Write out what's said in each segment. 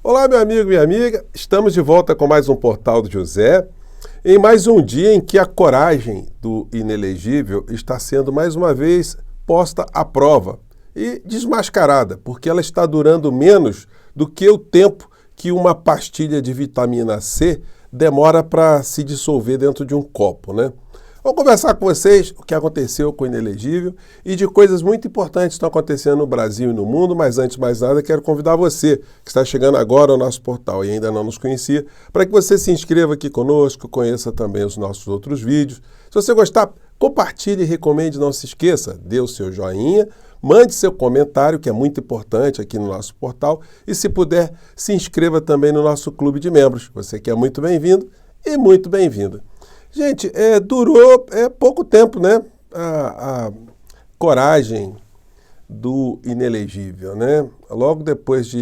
Olá, meu amigo, minha amiga. Estamos de volta com mais um Portal do José, em mais um dia em que a coragem do inelegível está sendo mais uma vez posta à prova e desmascarada, porque ela está durando menos do que o tempo que uma pastilha de vitamina C demora para se dissolver dentro de um copo, né? Vou conversar com vocês o que aconteceu com o inelegível e de coisas muito importantes que estão acontecendo no Brasil e no mundo, mas antes de mais nada quero convidar você que está chegando agora ao nosso portal e ainda não nos conhecia, para que você se inscreva aqui conosco, conheça também os nossos outros vídeos. Se você gostar, compartilhe e recomende, não se esqueça, dê o seu joinha, mande seu comentário, que é muito importante aqui no nosso portal, e se puder, se inscreva também no nosso clube de membros. Você que é muito bem-vindo e muito bem-vinda. Gente, durou pouco tempo, né? A coragem do inelegível, né? Logo depois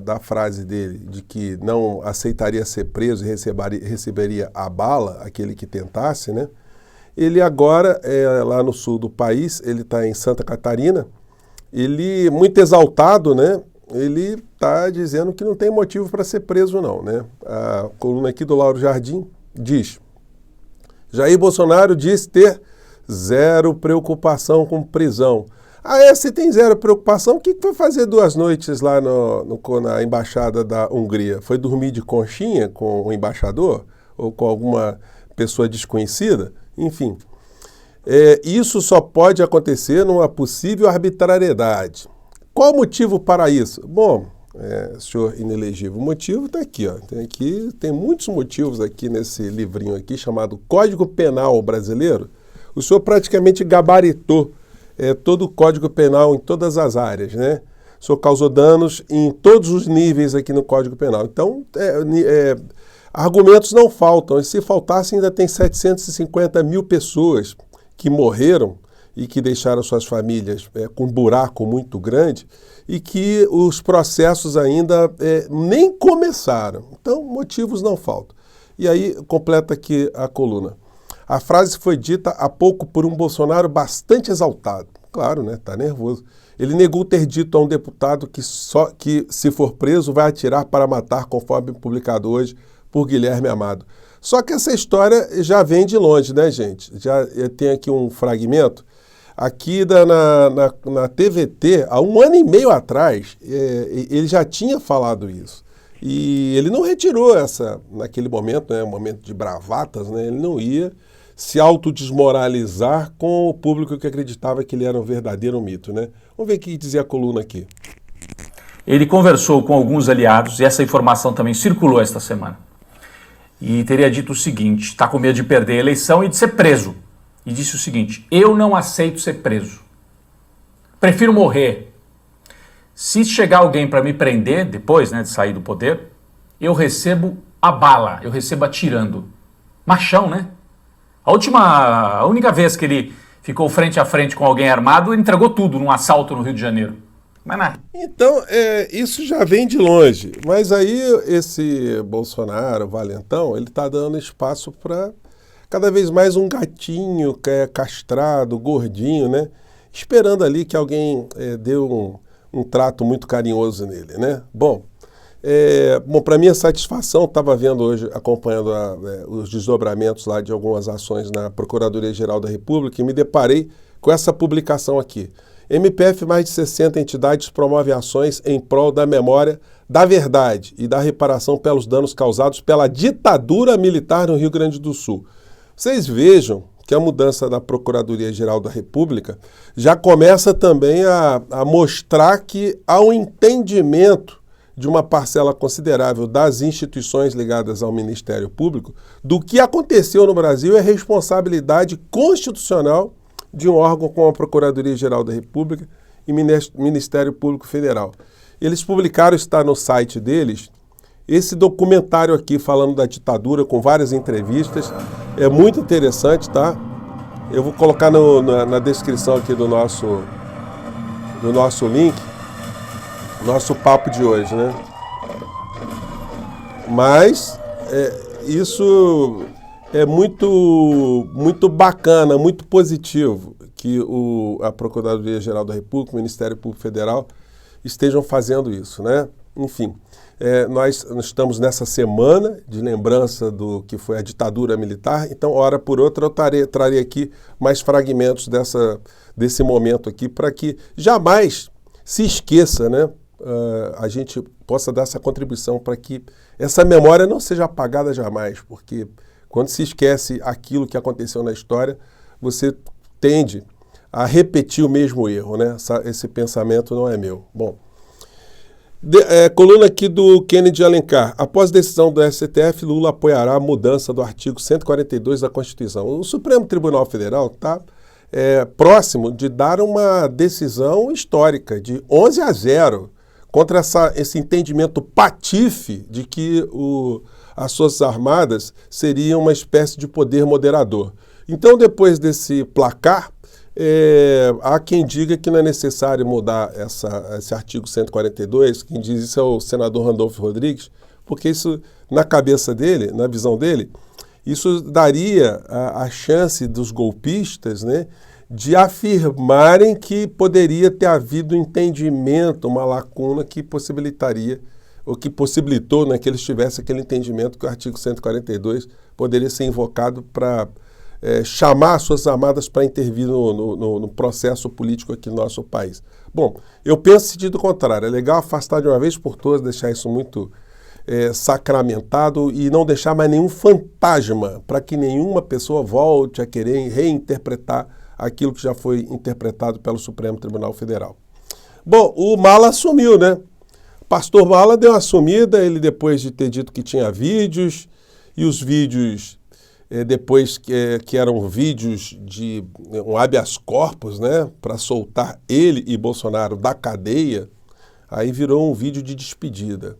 da frase dele de que não aceitaria ser preso e receberia a bala, aquele que tentasse, né? Ele agora, lá no sul do país, ele está em Santa Catarina, ele, muito exaltado, né? Ele está dizendo que não tem motivo para ser preso, não, né? A coluna aqui do Lauro Jardim diz: Jair Bolsonaro diz ter zero preocupação com prisão. Se tem zero preocupação, o que foi fazer 2 noites lá na embaixada da Hungria? Foi dormir de conchinha com o embaixador? Ou com alguma pessoa desconhecida? Enfim, isso só pode acontecer numa possível arbitrariedade. Qual o motivo para isso? Bom, senhor inelegível, o motivo está aqui, ó. Tem muitos motivos aqui nesse livrinho aqui chamado Código Penal Brasileiro. O senhor praticamente gabaritou todo o Código Penal em todas as áreas, né? O senhor causou danos em todos os níveis aqui no Código Penal. Então, argumentos não faltam. E se faltasse, ainda tem 750 mil pessoas que morreram e que deixaram suas famílias com um buraco muito grande e que os processos ainda nem começaram. Então, motivos não faltam. E aí, completa aqui a coluna. A frase foi dita há pouco por um Bolsonaro bastante exaltado. Claro, né? Está nervoso. Ele negou ter dito a um deputado que se for preso, vai atirar para matar, conforme publicado hoje por Guilherme Amado. Só que essa história já vem de longe, né, gente? Já tem aqui um fragmento. Aqui na TVT, há 1 ano e meio atrás, ele já tinha falado isso. E ele não retirou naquele momento, né, um momento de bravatas, né, ele não ia se autodesmoralizar com o público que acreditava que ele era um verdadeiro mito, né? Vamos ver o que dizia a coluna aqui. Ele conversou com alguns aliados, e essa informação também circulou esta semana. E teria dito o seguinte: está com medo de perder a eleição e de ser preso. E disse o seguinte: eu não aceito ser preso. Prefiro morrer. Se chegar alguém para me prender, depois, né, de sair do poder, eu recebo a bala, eu recebo atirando. Machão, né? A única vez que ele ficou frente a frente com alguém armado, ele entregou tudo num assalto no Rio de Janeiro. Mas nada. Então, isso já vem de longe. Mas aí esse Bolsonaro, valentão, ele está dando espaço para cada vez mais um gatinho que é castrado, gordinho, né? Esperando ali que alguém dê um trato muito carinhoso nele, né? Bom, para minha satisfação, estava vendo hoje, acompanhando os desdobramentos lá de algumas ações na Procuradoria-Geral da República e me deparei com essa publicação aqui. MPF, mais de 60 entidades promovem ações em prol da memória, da verdade e da reparação pelos danos causados pela ditadura militar no Rio Grande do Sul. Vocês vejam que a mudança da Procuradoria-Geral da República já começa também a mostrar que há um entendimento de uma parcela considerável das instituições ligadas ao Ministério Público do que aconteceu no Brasil é responsabilidade constitucional de um órgão como a Procuradoria-Geral da República e Ministério Público Federal. Eles publicaram, está no site deles, esse documentário aqui falando da ditadura com várias entrevistas. É muito interessante, tá? Eu vou colocar na descrição aqui do nosso link, nosso papo de hoje, né? Mas isso é muito bacana, muito positivo que a Procuradoria-Geral da República, o Ministério Público Federal estejam fazendo isso, né? Enfim, nós estamos nessa semana de lembrança do que foi a ditadura militar, então, hora por outra, eu trarei aqui mais fragmentos desse momento aqui, para que jamais se esqueça, né? A gente possa dar essa contribuição para que essa memória não seja apagada jamais, porque quando se esquece aquilo que aconteceu na história, você tende a repetir o mesmo erro, né? Esse pensamento não é meu. Bom, coluna aqui do Kennedy Alencar. Após decisão do STF, Lula apoiará a mudança do artigo 142 da Constituição. O Supremo Tribunal Federal está próximo de dar uma decisão histórica de 11-0 contra esse entendimento patife de que as Forças Armadas seriam uma espécie de poder moderador. Então, depois desse placar, há quem diga que não é necessário mudar esse artigo 142, quem diz isso é o senador Randolfo Rodrigues, porque isso, na cabeça dele, na visão dele, isso daria a chance dos golpistas, né, de afirmarem que poderia ter havido um entendimento, uma lacuna que possibilitaria, ou que possibilitou, né, que eles tivessem aquele entendimento que o artigo 142 poderia ser invocado para chamar as Forças Armadas para intervir no processo político aqui no nosso país. Bom, eu penso no sentido contrário. É legal afastar de uma vez por todas, deixar isso muito sacramentado e não deixar mais nenhum fantasma para que nenhuma pessoa volte a querer reinterpretar aquilo que já foi interpretado pelo Supremo Tribunal Federal. Bom, o Mala assumiu, né? Pastor Mala deu uma sumida, ele depois de ter dito que tinha vídeos, e os vídeos, depois que eram vídeos de um habeas corpus, né, para soltar ele e Bolsonaro da cadeia, aí virou um vídeo de despedida.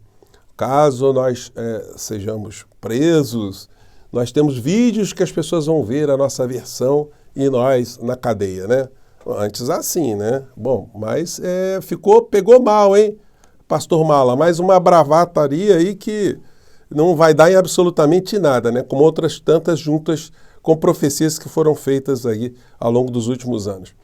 Caso nós sejamos presos, nós temos vídeos que as pessoas vão ver a nossa versão e nós na cadeia, né? Antes assim, né? Bom, mas pegou mal, hein? Pastor Mala, mais uma bravataria aí que não vai dar em absolutamente nada, né? Como outras tantas juntas com profecias que foram feitas aí ao longo dos últimos anos.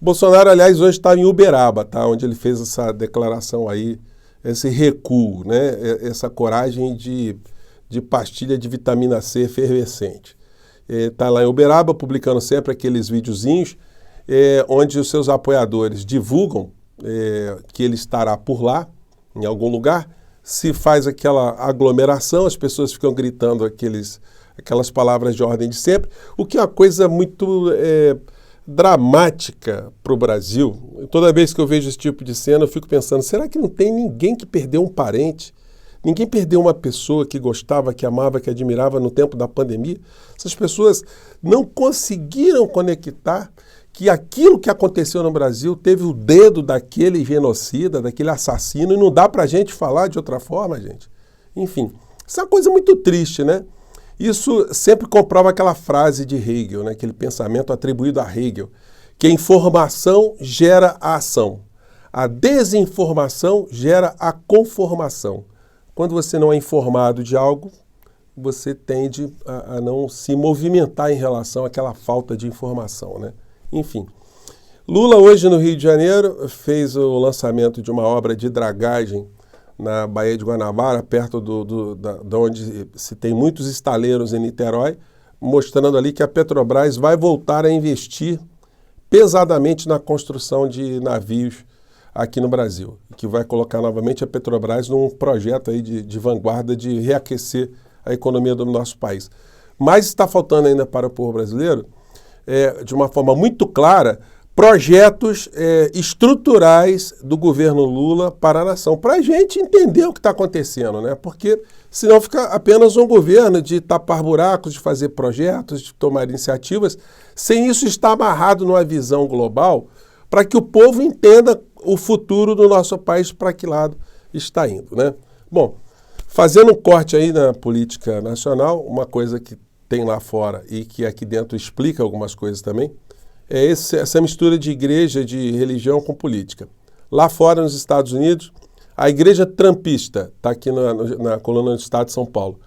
Bolsonaro, aliás, hoje está em Uberaba, tá? Onde ele fez essa declaração aí, esse recuo, né? Essa coragem de pastilha de vitamina C efervescente. Está lá em Uberaba, publicando sempre aqueles videozinhos onde os seus apoiadores divulgam que ele estará por lá, em algum lugar, se faz aquela aglomeração, as pessoas ficam gritando aquelas palavras de ordem de sempre, o que é uma coisa muito dramática para o Brasil. Toda vez que eu vejo esse tipo de cena, eu fico pensando, será que não tem ninguém que perdeu um parente? Ninguém perdeu uma pessoa que gostava, que amava, que admirava no tempo da pandemia? Essas pessoas não conseguiram conectar que aquilo que aconteceu no Brasil teve o dedo daquele genocida, daquele assassino, e não dá pra gente falar de outra forma, gente. Enfim, isso é uma coisa muito triste, né? Isso sempre comprova aquela frase de Hegel, né? Aquele pensamento atribuído a Hegel, que a informação gera a ação. A desinformação gera a conformação. Quando você não é informado de algo, você tende a não se movimentar em relação àquela falta de informação, né? Enfim, Lula hoje no Rio de Janeiro fez o lançamento de uma obra de dragagem na Baía de Guanabara, perto de onde se tem muitos estaleiros em Niterói, mostrando ali que a Petrobras vai voltar a investir pesadamente na construção de navios aqui no Brasil, que vai colocar novamente a Petrobras num projeto aí de vanguarda de reaquecer a economia do nosso país. Mas está faltando ainda para o povo brasileiro, de uma forma muito clara, projetos estruturais do governo Lula para a nação, para a gente entender o que está acontecendo, né? Porque senão fica apenas um governo de tapar buracos, de fazer projetos, de tomar iniciativas, sem isso estar amarrado numa visão global, para que o povo entenda o futuro do nosso país, para que lado está indo, né? Bom, fazendo um corte aí na política nacional, uma coisa que tem lá fora e que aqui dentro explica algumas coisas também, é essa mistura de igreja, de religião com política. Lá fora, nos Estados Unidos, a igreja trumpista, está aqui na coluna do Estado de São Paulo,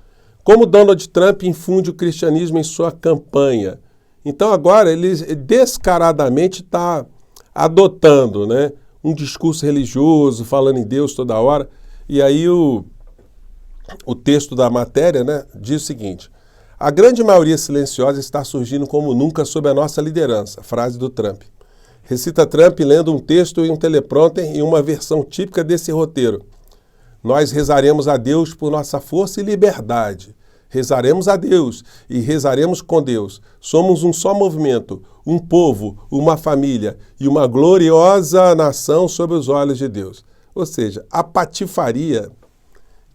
como Donald Trump infunde o cristianismo em sua campanha. Então agora ele descaradamente está adotando, né, um discurso religioso, falando em Deus toda hora. E aí o texto da matéria, né, diz o seguinte: a grande maioria silenciosa está surgindo como nunca sob a nossa liderança, frase do Trump. Recita Trump lendo um texto em um teleprompter em uma versão típica desse roteiro. Nós rezaremos a Deus por nossa força e liberdade. Rezaremos a Deus e rezaremos com Deus. Somos um só movimento, um povo, uma família e uma gloriosa nação sob os olhos de Deus. Ou seja, a patifaria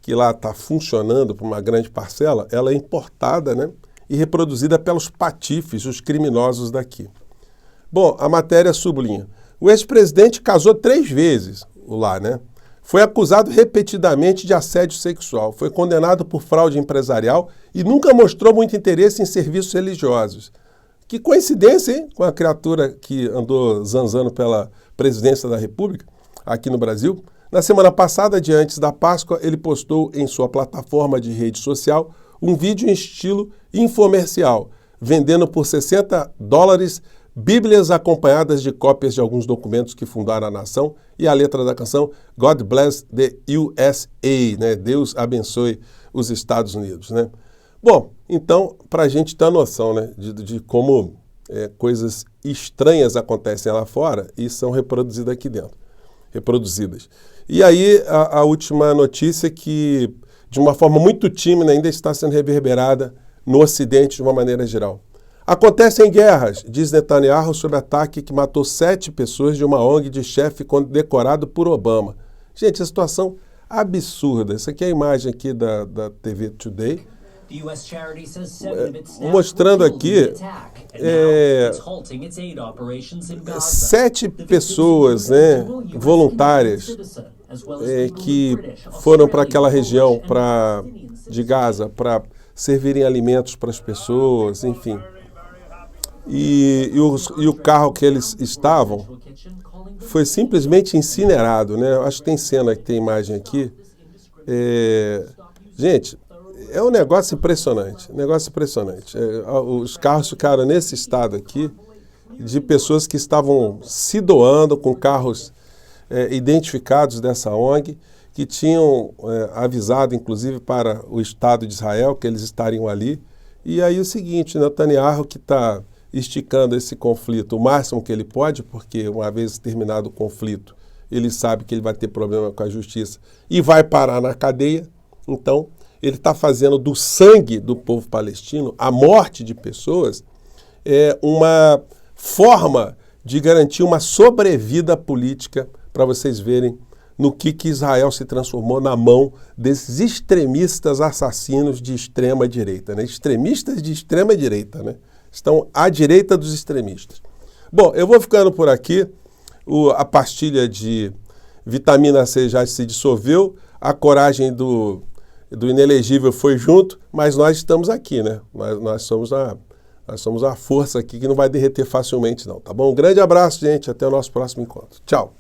que lá está funcionando para uma grande parcela, ela é importada, né, e reproduzida pelos patifes, os criminosos daqui. Bom, a matéria sublinha. O ex-presidente casou 3 vezes, lá, né? Foi acusado repetidamente de assédio sexual, foi condenado por fraude empresarial e nunca mostrou muito interesse em serviços religiosos. Que coincidência, hein? Com a criatura que andou zanzando pela presidência da República, aqui no Brasil. Na semana passada, antes da Páscoa, ele postou em sua plataforma de rede social um vídeo em estilo infomercial, vendendo por $60 Bíblias acompanhadas de cópias de alguns documentos que fundaram a nação e a letra da canção God Bless the USA, né? Deus abençoe os Estados Unidos, né? Bom, então, para a gente ter a noção, né, de como coisas estranhas acontecem lá fora e são reproduzidas aqui dentro. E aí, a última notícia que, de uma forma muito tímida, ainda está sendo reverberada no Ocidente de uma maneira geral. Acontecem guerras, diz Netanyahu sobre ataque que matou 7 pessoas de uma ONG de chefe condecorado por Obama. Gente, a situação absurda. Essa aqui é a imagem aqui da TV Today. Mostrando aqui 7 pessoas, né, voluntárias que foram para aquela região de Gaza para servirem alimentos para as pessoas, enfim. E o carro que eles estavam foi simplesmente incinerado, né? Acho que tem cena, que tem imagem aqui. Gente, é um negócio impressionante, os carros ficaram nesse estado aqui, de pessoas que estavam se doando com carros identificados dessa ONG, que tinham avisado, inclusive, para o Estado de Israel que eles estariam ali. E aí o seguinte, Netanyahu, que está esticando esse conflito o máximo que ele pode, porque uma vez terminado o conflito, ele sabe que ele vai ter problema com a justiça e vai parar na cadeia. Então, ele está fazendo do sangue do povo palestino, a morte de pessoas, uma forma de garantir uma sobrevida política, para vocês verem no que Israel se transformou na mão desses extremistas assassinos de extrema direita, né? Extremistas de extrema direita, né? Estão à direita dos extremistas. Bom, eu vou ficando por aqui. A pastilha de vitamina C já se dissolveu, a coragem do inelegível foi junto, mas nós estamos aqui, né? Nós somos a força aqui que não vai derreter facilmente não, tá bom? Um grande abraço, gente, até o nosso próximo encontro. Tchau!